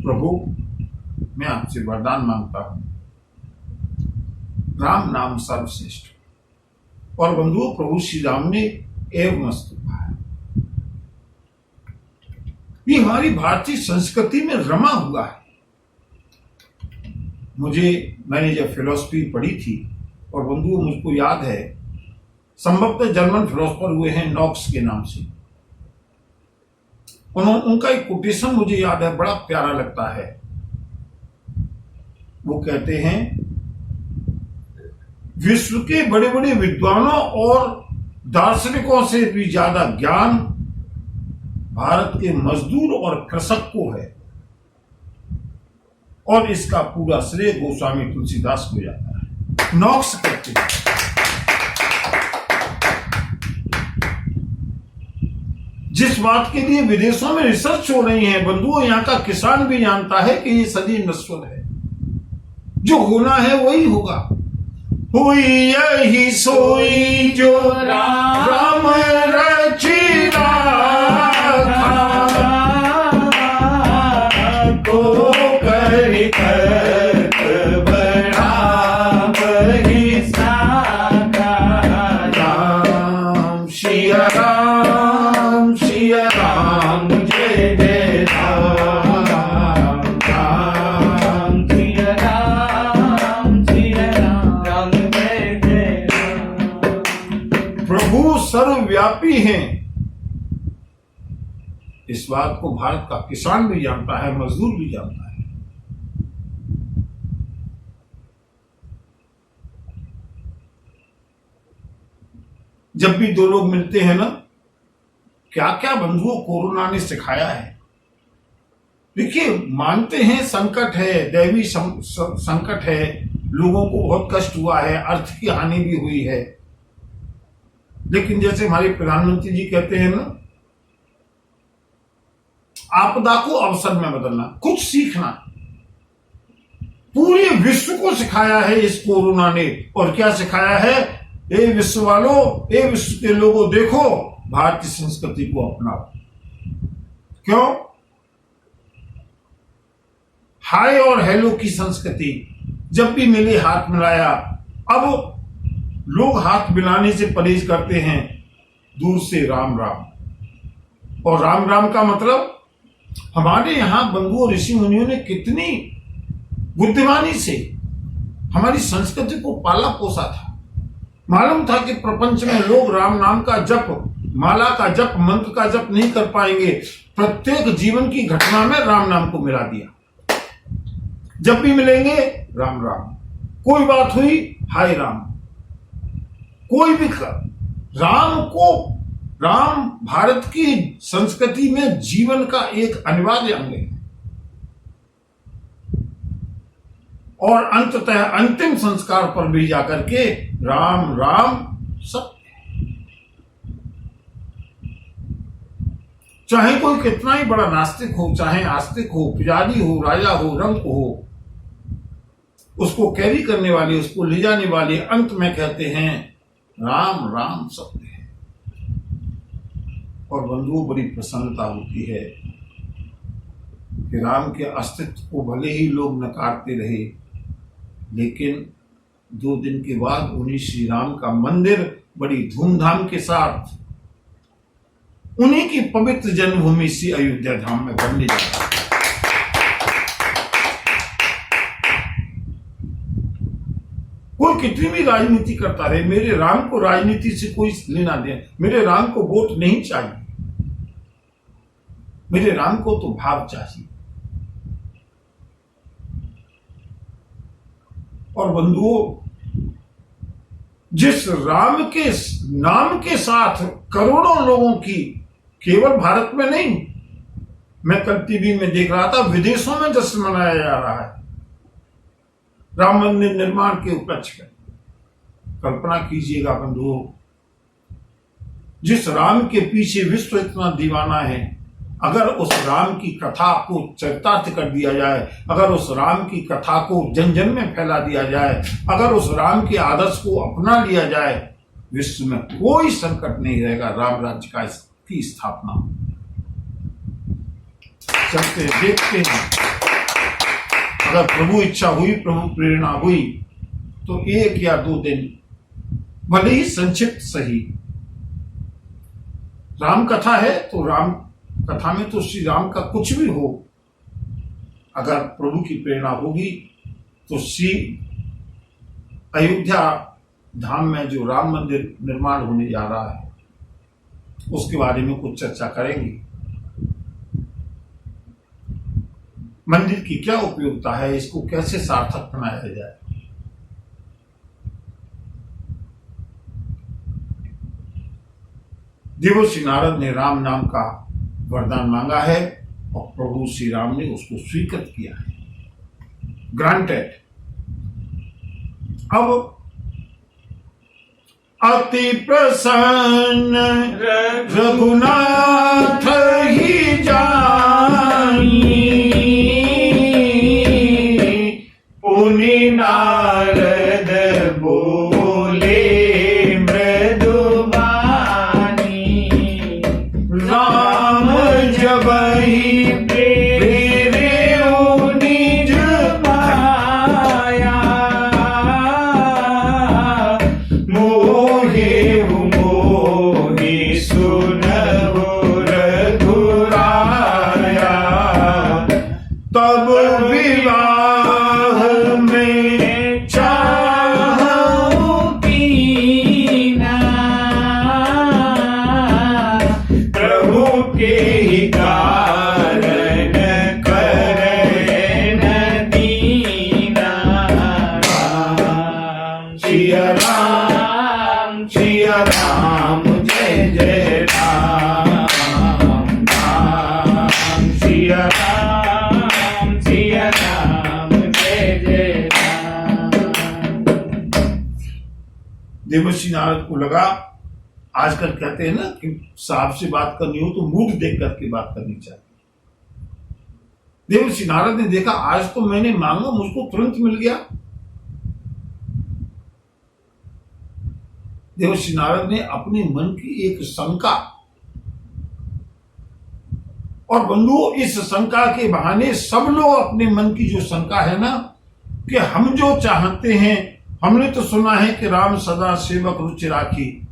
प्रभु, मैं आपसे वरदान मांगता हूं, राम नाम सर्वश्रेष्ठ। और बंधुओं, प्रभु श्री राम ने एवं मस्तु कहा है। ये हमारी भारतीय संस्कृति में रमा हुआ है। मैंने जब फिलॉसफी पढ़ी थी, और बंधुओं मुझको याद है, संभवतः जर्मन फिलोसफर हुए हैं नॉक्स के नाम से, उनका एक कोटेशन मुझे याद है, बड़ा प्यारा लगता है। वो कहते हैं, विश्व के बड़े बड़े विद्वानों और दार्शनिकों से भी ज्यादा ज्ञान भारत के मजदूर और कृषक को है, और इसका पूरा श्रेय गोस्वामी तुलसीदास को जाता है। नॉक्स कहते हैं। जिस बात के लिए विदेशों में रिसर्च हो रही है, बंधुओं, यहाँ का किसान भी जानता है कि ये सदी नश्वर है, जो होना है वही होगा। हुई यही सोई जो राम रची राखा, को कर बराबरी सर्वव्यापी हैं। इस बात को भारत का किसान भी जानता है, मजदूर भी जानता है। जब भी दो लोग मिलते हैं ना, क्या क्या बंधुओं कोरोना ने सिखाया है। देखिए, मानते हैं संकट है, दैवी संकट है, लोगों को बहुत कष्ट हुआ है, अर्थ की हानि भी हुई है, लेकिन जैसे हमारे प्रधानमंत्री जी कहते हैं ना, आपदा को अवसर में बदलना, कुछ सीखना। पूरे विश्व को सिखाया है इस कोरोना ने। और क्या सिखाया है? ए विश्व वालों, ए विश्व के लोगों, देखो भारतीय संस्कृति को अपनाओ। क्यों? हाय और हेलो की संस्कृति, जब भी मिले हाथ मिलाया। अब लोग हाथ मिलाने से परहेज करते हैं, दूर से राम राम। और राम राम का मतलब हमारे यहां बंधुओं ऋषि मुनियों ने कितनी बुद्धिमानी से हमारी संस्कृति को पाला पोसा था। मालूम था कि प्रपंच में लोग राम नाम का जप, माला का जप, मंत्र का जप नहीं कर पाएंगे। प्रत्येक जीवन की घटना में राम नाम को मिला दिया। जब भी मिलेंगे राम राम, कोई बात हुई हाय राम, कोई भी राम को, राम भारत की संस्कृति में जीवन का एक अनिवार्य अंग है। और अंततः अंतिम संस्कार पर भी जाकर के राम राम सत्य है। चाहे कोई कितना ही बड़ा नास्तिक हो, चाहे आस्तिक हो, पुजारी हो, राजा हो, रंक हो, उसको कैरी करने वाले, उसको ले जाने वाले अंत में कहते हैं राम राम सत्य है। और बंधुओं, बड़ी प्रसन्नता होती है कि राम के अस्तित्व को भले ही लोग नकारते रहे, लेकिन 2 दिन के बाद उन्हीं श्री राम का मंदिर बड़ी धूमधाम के साथ उन्हीं की पवित्र जन्मभूमि से अयोध्या धाम में बनने जा रहा है। कोई कितनी भी राजनीति करता रहे, मेरे राम को राजनीति से कोई लेना देना, मेरे राम को वोट नहीं चाहिए, मेरे राम को तो भाव चाहिए। और बंधुओं, जिस राम के नाम के साथ करोड़ों लोगों की, केवल भारत में नहीं, मैं कल टीवी में देख रहा था, विदेशों में जश्न मनाया जा रहा है राम मंदिर निर्माण के उपलक्ष्य में। कल्पना कीजिएगा बंधुओं, जिस राम के पीछे विश्व इतना दीवाना है, अगर उस राम की कथा को चरितार्थ कर दिया जाए, अगर उस राम की कथा को जन जन में फैला दिया जाए, अगर उस राम के आदर्श को अपना लिया जाए, विश्व में कोई संकट नहीं रहेगा राम राज्य की स्थापना। चलते देखते हैं, अगर प्रभु इच्छा हुई, प्रभु प्रेरणा हुई, तो 1 या 2 दिन, भले ही संक्षिप्त सही, राम कथा है तो राम कथा में तो श्री राम का कुछ भी हो, अगर प्रभु की प्रेरणा होगी तो श्री अयोध्या धाम में जो राम मंदिर निर्माण होने जा रहा है, उसके बारे में कुछ चर्चा करेंगे। मंदिर की क्या उपयोगिता है, इसको कैसे सार्थक बनाया जाए। देवर्षि नारद ने राम नाम का वरदान मांगा है और प्रभु श्री राम ने उसको स्वीकृत किया है, ग्रांटेड। अब अति प्रसन्न रघुनाथ ही जानी, पुनि नारद बोले मृदुबानी, राम जब ही प्रेरे निज माया, मोहे मोहि सुनहु रघुराया, तब विवाह में देवर्षि नारद को लगा, आजकल कहते हैं ना कि साहब से बात करनी हो तो मूड देख करके बात करनी चाहिए। देवर्षि नारद ने देखा आज तो मैंने मांगा मुझको तुरंत मिल गया। देवर्षि नारद ने अपने मन की एक शंका, और बंधुओं इस शंका के बहाने सब लोग अपने मन की जो शंका है ना कि हम जो चाहते हैं, हमने तो सुना है कि राम सदा सेवक रुचि राखी,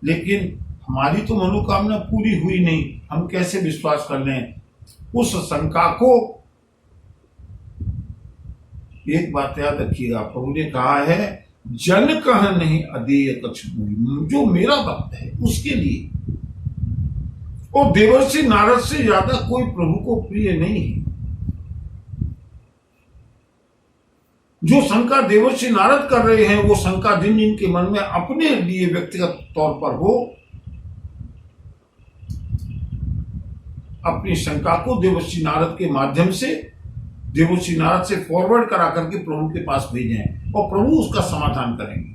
लेकिन हमारी तो मनोकामना पूरी हुई नहीं, हम कैसे विश्वास कर लें। उस शंका को एक बात याद रखिएगा, प्रभु ने कहा है जन कह नहीं अदेय कछु मोहि, जो मेरा भक्त है उसके लिए। और देवर्षि नारद से ज्यादा कोई प्रभु को प्रिय नहीं है। जो शंका देवर्षि नारद कर रहे हैं वो शंका जिन जिन के मन में अपने लिए व्यक्तिगत तौर पर हो, अपनी शंका को देवर्षि नारद के माध्यम से, देवर्षि नारद से फॉरवर्ड करा करके प्रभु के पास भेजें और प्रभु उसका समाधान करेंगे।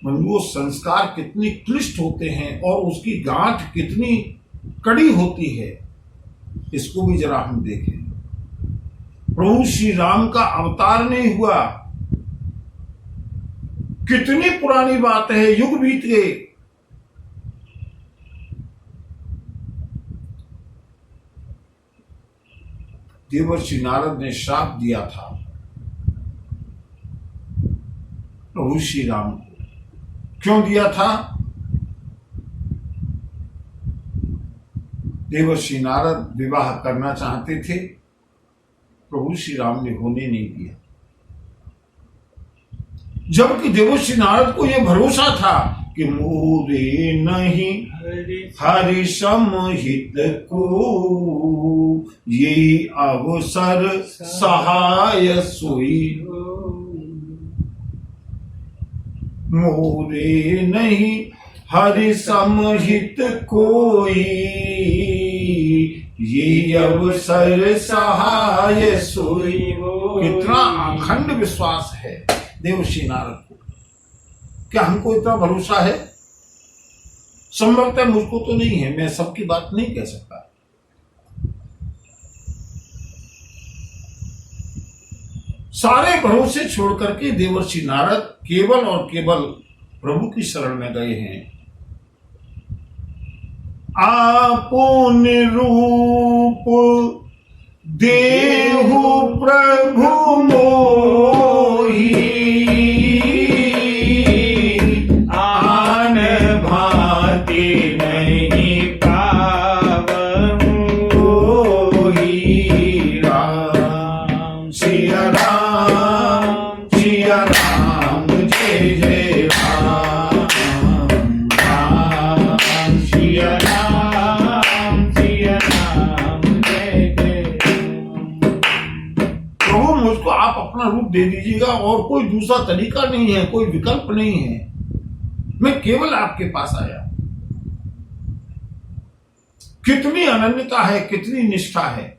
वो संस्कार कितने क्लिष्ट होते हैं और उसकी गांठ कितनी कड़ी होती है, इसको भी जरा हम देखें। प्रभु श्री राम का अवतार नहीं हुआ, कितनी पुरानी बात है, युग बीत गए। देवर्षि नारद ने श्राप दिया था प्रभु श्री राम को। क्यों दिया था? देवर्षि नारद विवाह करना चाहते थे, प्रभु श्री राम ने होने नहीं दिया। जबकि देवर्षि नारद को यह भरोसा था कि मोरे नहीं हरि समहित को, ये अवसर सहाय सोई। मोरे नहीं हरि समहित कोई, ये अवसर सहाय सोई। कितना अखंड विश्वास है देवर्षि नारद को। क्या हमको इतना भरोसा है? संभवतः मुझको तो नहीं है, मैं सबकी बात नहीं कह सकता। सारे भरोसे छोड़ करके देवर्षि नारद केवल और केवल प्रभु की शरण में गए हैं। आपुन रूप देहु प्रभु मोही, आन भांति नहीं पावहु कोई। राम सिया राम सिया राम जय जय राम, राम सिया राम सिया राम जय जय राम। प्रभु मुझको आप अपना रूप दे दीजिएगा और कोई दूसरा तरीका नहीं है, कोई विकल्प नहीं है, मैं केवल आपके पास आया। कितनी अनन्यता है, कितनी निष्ठा है।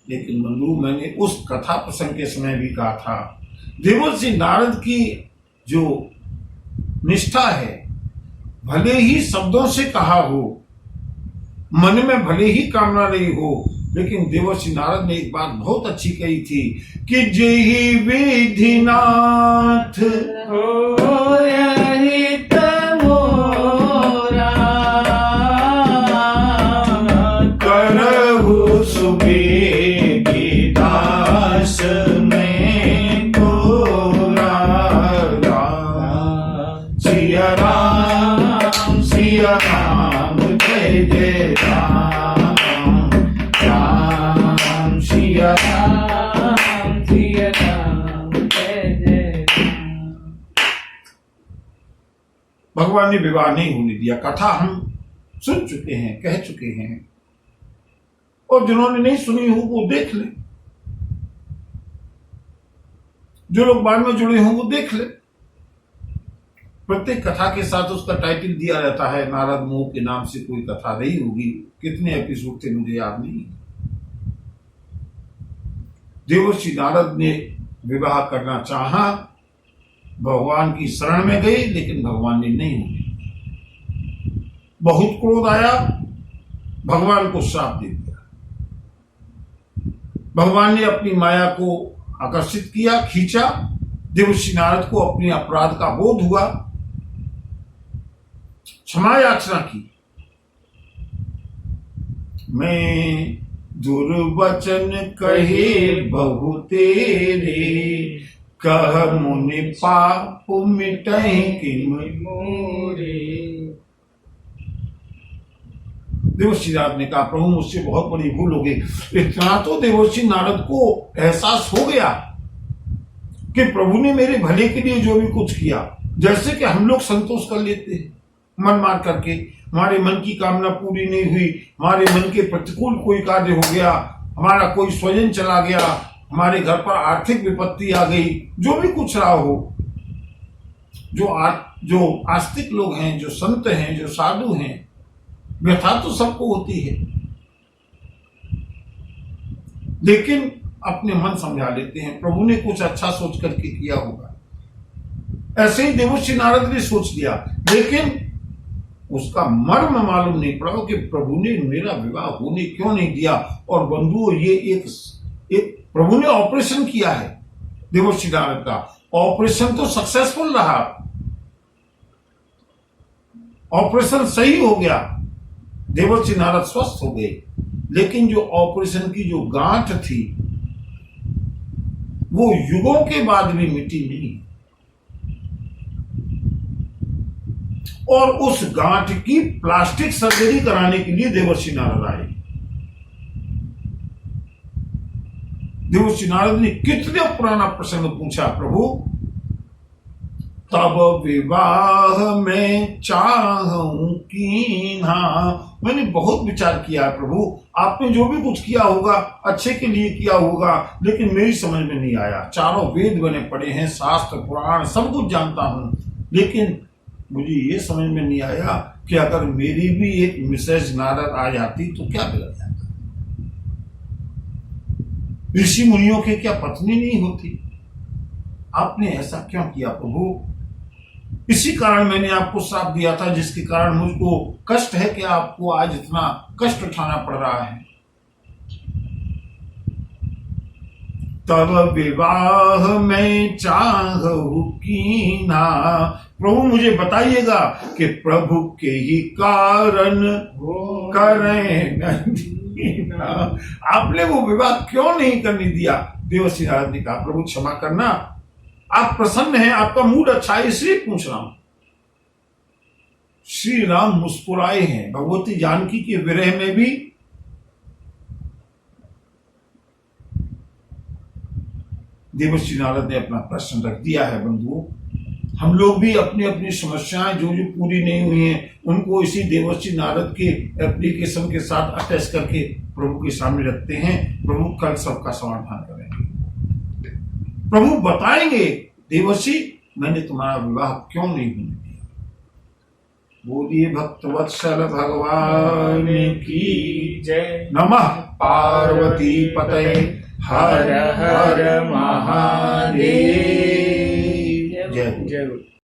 लेकिन बंधु, मैंने उस कथा प्रसंग के समय भी कहा था, देवर्षि नारद की जो निष्ठा है, भले ही शब्दों से कहा हो, मन में भले ही कामना रही हो, लेकिन देवर्षि नारद ने एक बात बहुत अच्छी कही थी कि जेहि विधिनाथ हित मोरा, करहु सुबेगी दास में तोरा। सिया राम जय जय राम, राम सिया राम सिया राम जय जय राम। भगवान ने विवाह नहीं होने दिया। कथा हम सुन चुके हैं, कह चुके हैं, और जिन्होंने नहीं सुनी हो वो देख ले, जो लोग बाद में जुड़े हों वो देख ले। प्रत्येक कथा के साथ उसका टाइटल दिया रहता है, नारद मोह के नाम से कोई कथा रही होगी। कितने एपिसोड थे मुझे याद नहीं। देवर्षि नारद ने विवाह करना चाहा, भगवान की शरण में गए, लेकिन भगवान ने नहीं होने दिया। बहुत क्रोध आया, भगवान को श्राप दे दिया। भगवान ने अपनी माया को आकर्षित किया, खींचा। देवर्षि नारद को अपने अपराध का बोध हुआ, क्षमा याचना की। मैं दुर्वचन कहे बहु तेरे, कह मुनि पाप मिटहि किम मोरे। देवर्षि नारद ने कहा, प्रभु मुझसे बहुत बड़ी भूल हो गई। इतना तो देवर्षि नारद को एहसास हो गया कि प्रभु ने मेरे भले के लिए जो भी कुछ किया, जैसे कि हम लोग संतोष कर लेते हैं मन मार करके, हमारे मन की कामना पूरी नहीं हुई, हमारे मन के प्रतिकूल कोई कार्य हो गया, हमारा कोई स्वजन चला गया, हमारे घर पर आर्थिक विपत्ति आ गई, जो भी कुछ रहा हो, जो आस्तिक लोग हैं, जो संत हैं, जो साधु हैं, व्यथा तो सबको होती है, लेकिन अपने मन समझा लेते हैं प्रभु ने कुछ अच्छा सोच करके किया होगा। ऐसे ही देवर्षि नारद ने सोच लिया, लेकिन उसका मर्म मालूम नहीं पड़ा कि प्रभु ने मेरा विवाह होने क्यों नहीं दिया। और बंधुओं, ये एक प्रभु ने ऑपरेशन किया है देवर्षि नारद का। ऑपरेशन तो सक्सेसफुल रहा, ऑपरेशन सही हो गया, देवर्षि नारद स्वस्थ हो गए, लेकिन जो ऑपरेशन की जो गांठ थी वो युगों के बाद भी मिटी नहीं। और उस गांठ की प्लास्टिक सर्जरी कराने के लिए देवर्षि नारद आए। देवर्षि नारद ने कितने पुराना प्रसंग पूछा, प्रभु तब विवाह में चाहूं कीन्हा। मैंने बहुत विचार किया प्रभु, आपने जो भी कुछ किया होगा अच्छे के लिए किया होगा, लेकिन मेरी समझ में नहीं आया। चारों वेद बने पड़े हैं, शास्त्र पुराण सब कुछ जानता हूं, लेकिन मुझे ये समझ में नहीं आया कि अगर मेरी भी एक मिसेज नारद आ जाती तो क्या बिगड़ जाता। ऋषि मुनियों के क्या पत्नी नहीं होती? आपने ऐसा क्यों किया प्रभु? इसी कारण मैंने आपको श्राप दिया था, जिसके कारण मुझको कष्ट है कि आपको आज इतना कष्ट उठाना पड़ रहा है। तब विवाह में चाहूं कीन्हा। प्रभु मुझे बताइएगा कि प्रभु के ही कारण करें दीना। आपने वो विवाह क्यों नहीं करने दिया? देवर्षि नारद ने कहा, प्रभु क्षमा करना, आप प्रसन्न हैं, आपका मूड अच्छा है, इसलिए पूछ रहा हूं। श्री राम मुस्कुराए हैं। भगवती जानकी के विरह में भी देवर्षि नारद ने अपना प्रश्न रख दिया है। बंधुओं, हम लोग भी अपनी अपनी समस्याएं जो पूरी नहीं हुई हैं उनको इसी देवर्षि नारद के एप्लीकेशन के साथ अटैच करके प्रभु के सामने रखते हैं। प्रभु कल सबका समाधान करेंगे। प्रभु बताएंगे, देवर्षि मैंने तुम्हारा विवाह क्यों नहीं होने दिया। बोलिए भक्तवत्सल भगवान की जय। नमः पार्वती पतये हर हर महादेव। जय।